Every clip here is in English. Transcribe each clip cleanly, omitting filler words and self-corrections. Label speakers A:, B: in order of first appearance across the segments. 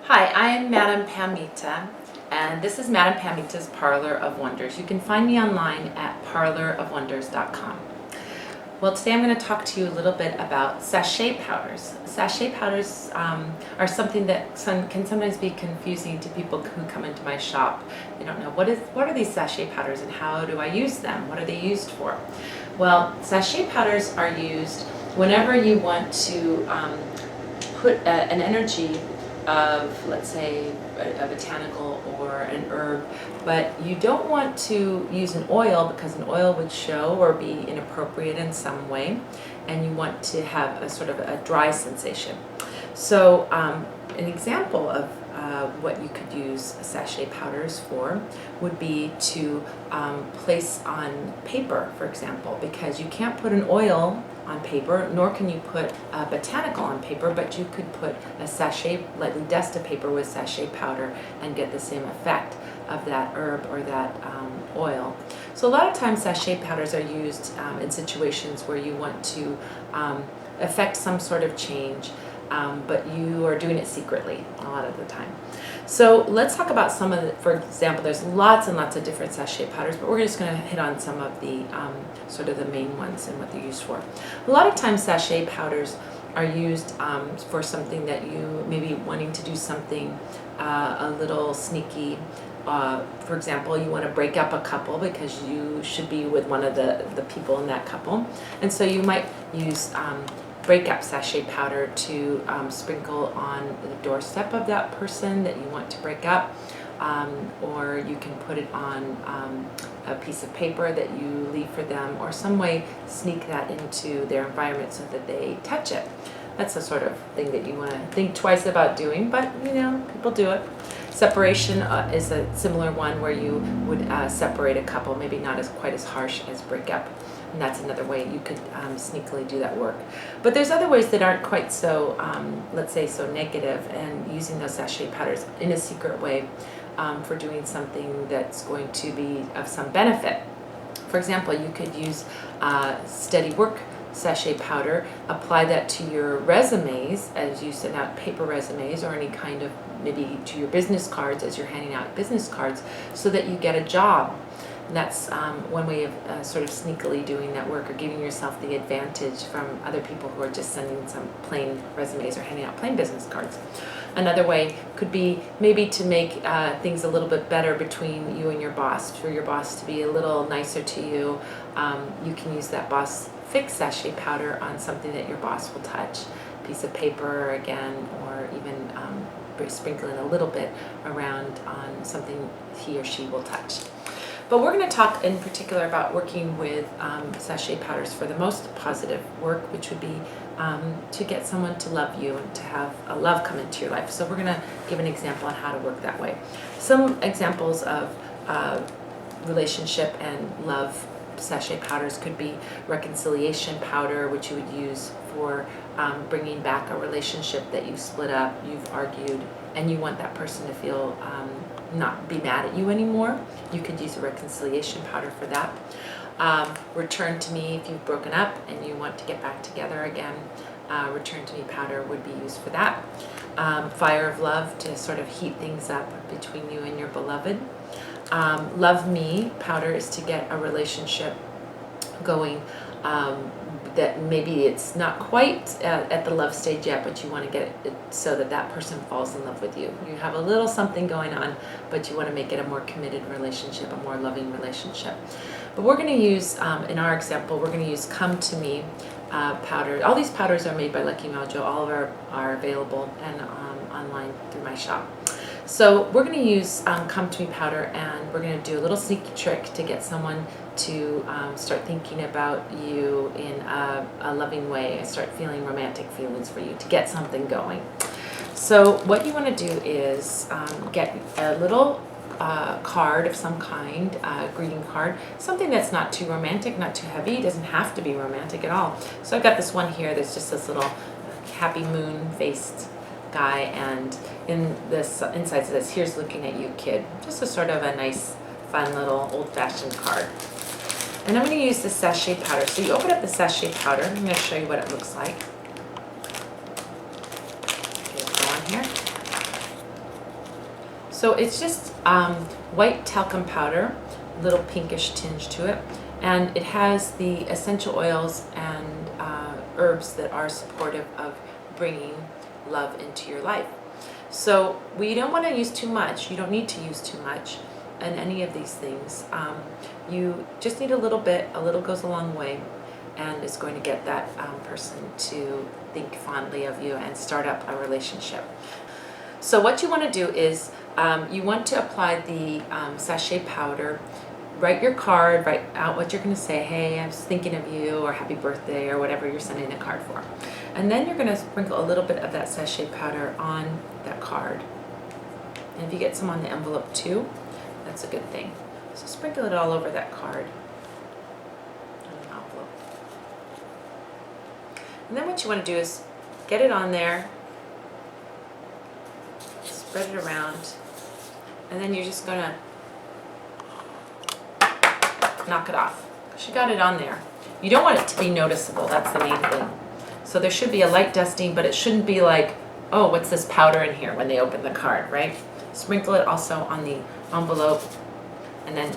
A: Hi, I am Madame Pamita, and this is Madame Pamita's Parlor of Wonders. You can find me online at parlorofwonders.com. Well, today I'm going to talk to you a little bit about sachet powders. Sachet powders are something that can sometimes be confusing to people who come into my shop. They don't know what are these sachet powders and how do I use them? What are they used for? Well, sachet powders are used whenever you want to put an energy of, let's say, a botanical or an herb, but you don't want to use an oil because an oil would show or be inappropriate in some way, and you want to have a sort of a dry sensation. So an example of what you could use sachet powders for would be to place on paper, for example, because you can't put an oil on paper, nor can you put a botanical on paper, but you could put a sachet, lightly dusted paper with sachet powder and get the same effect of that herb or that oil. So a lot of times sachet powders are used in situations where you want to affect some sort of change, but you are doing it secretly a lot of the time. So let's talk about some of the, for example, there's lots and lots of different sachet powders, but we're just going to hit on some of the sort of the main ones and what they're used for. A lot of times sachet powders are used for something that you may be wanting to do something a little sneaky. For example, you want to break up a couple because you should be with one of the people in that couple, and so you might use breakup sachet powder to sprinkle on the doorstep of that person that you want to break up, or you can put it on a piece of paper that you leave for them, or some way sneak that into their environment so that they touch it. That's the sort of thing that you want to think twice about doing, but you know, people do it. Separation is a similar one where you would separate a couple, maybe not as quite as harsh as breakup. And that's another way you could sneakily do that work. But there's other ways that aren't quite so, let's say, so negative, and using those sachet powders in a secret way for doing something that's going to be of some benefit. For example, you could use steady work sachet powder, apply that to your resumes as you send out paper resumes, or any kind of, maybe to your business cards as you're handing out business cards, so that you get a job. And that's one way of sort of sneakily doing that work, or giving yourself the advantage from other people who are just sending some plain resumes or handing out plain business cards. Another way could be maybe to make things a little bit better between you and your boss, for your boss to be a little nicer to you. You can use that boss fix sachet powder on something that your boss will touch, a piece of paper again, or even sprinkling a little bit around on something he or she will touch. But we're going to talk in particular about working with sachet powders for the most positive work, which would be to get someone to love you and to have a love come into your life. So we're going to give an example on how to work that way. Some examples of relationship and love sachet powders could be reconciliation powder, which you would use for bringing back a relationship that you split up, you've argued, and you want that person to feel not be mad at you anymore. You could use a reconciliation powder for that. Return to me, if you've broken up and you want to get back together again, return to me powder would be used for that. Fire of love, to sort of heat things up between you and your beloved. Love me powder is to get a relationship going that maybe it's not quite at the love stage yet, but you want to get it so that that person falls in love with you. You have a little something going on, but you want to make it a more committed relationship, a more loving relationship. But we're going to use, in our example, we're going to use Come To Me powder. All these powders are made by Lucky Mojo. All of our are available and online through my shop. So we're going to use Come To Me powder, and we're going to do a little sneaky trick to get someone to start thinking about you in a loving way, and start feeling romantic feelings for you, to get something going. So what you want to do is get a little card of some kind, a greeting card, something that's not too romantic, not too heavy. It doesn't have to be romantic at all. So I've got this one here that's just this little happy moon faced guy, and in this inside says, "Here's looking at you, kid." Just a sort of a nice, fun little old-fashioned card. And I'm going to use the sachet powder. So you open up the sachet powder. I'm going to show you what it looks like. Okay, go on here. So it's just white talcum powder, little pinkish tinge to it, and it has the essential oils and herbs that are supportive of bringing love into your life. So we don't want to use too much. You don't need to use too much in any of these things. You just need a little bit. A little goes a long way, and is going to get that person to think fondly of you and start up a relationship. So what you want to do is you want to apply the sachet powder. Write your card, write out what you're going to say. Hey, I was thinking of you, or happy birthday, or whatever you're sending the card for. And then you're going to sprinkle a little bit of that sachet powder on that card. And if you get some on the envelope too, that's a good thing. So sprinkle it all over that card on the envelope. And then what you want to do is get it on there, spread it around, and then you're just going to knock it off. She got it on there. You don't want it to be noticeable. That's the main thing. So there should be a light dusting, but it shouldn't be like, oh, what's this powder in here when they open the card, right? Sprinkle it also on the envelope and then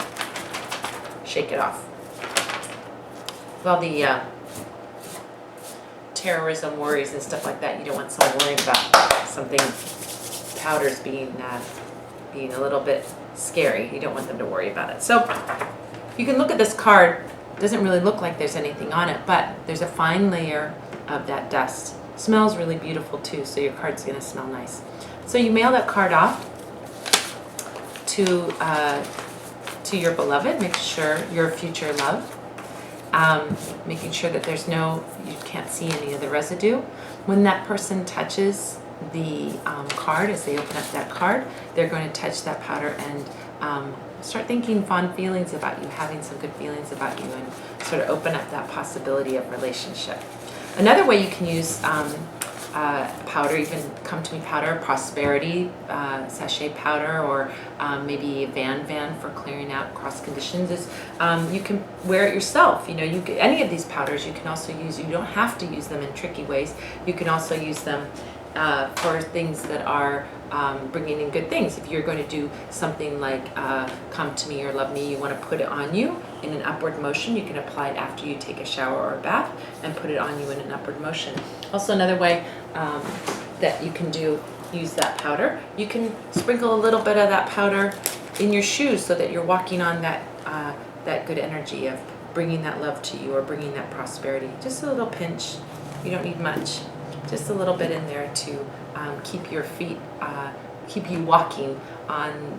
A: shake it off. With all the terrorism worries and stuff like that, you don't want someone worrying about something, powders being a little bit scary. You don't want them to worry about it. So you can look at this card. It doesn't really look like there's anything on it, but there's a fine layer of that dust. It smells really beautiful too, so your card's gonna smell nice. So you mail that card off to your beloved. Make sure your future love. Making sure that you can't see any of the residue. When that person touches the card, as they open up that card, they're going to touch that powder and start thinking fond feelings about you, having some good feelings about you, and sort of open up that possibility of relationship. Another way you can use powder, even Come To Me powder, prosperity sachet powder, or maybe Van for clearing out cross conditions, is you can wear it yourself. You know, any of these powders you can also use. You don't have to use them in tricky ways. You can also use them for things that are bringing in good things. If you're going to do something like Come To Me or Love Me, you want to put it on you in an upward motion. You can apply it after you take a shower or a bath and put it on you in an upward motion. Also, another way that you can use that powder, you can sprinkle a little bit of that powder in your shoes so that you're walking on that good energy of bringing that love to you or bringing that prosperity. Just a little pinch. You don't need much. Just a little bit in there to keep your feet, keep you walking on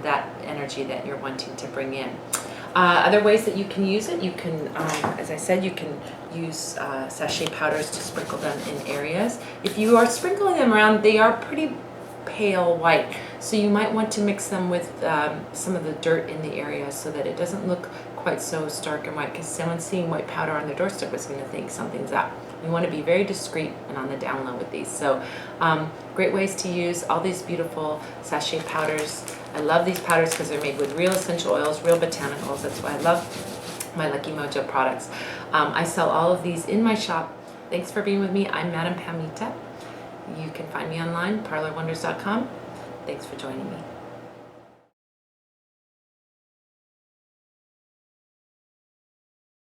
A: that energy that you're wanting to bring in. Other ways that you can use it, you can, as I said, you can use sachet powders to sprinkle them in areas. If you are sprinkling them around, they are pretty pale white, so you might want to mix them with some of the dirt in the area so that it doesn't look quite so stark and white, because someone seeing white powder on their doorstep is going to think something's up. You want to be very discreet and on the down low with these. So great ways to use all these beautiful sachet powders. I love these powders because they're made with real essential oils, real botanicals. That's why I love my Lucky Mojo products. I sell all of these in my shop. Thanks for being with me. I'm Madame Pamita. You can find me online, parlorwonders.com. Thanks for joining me.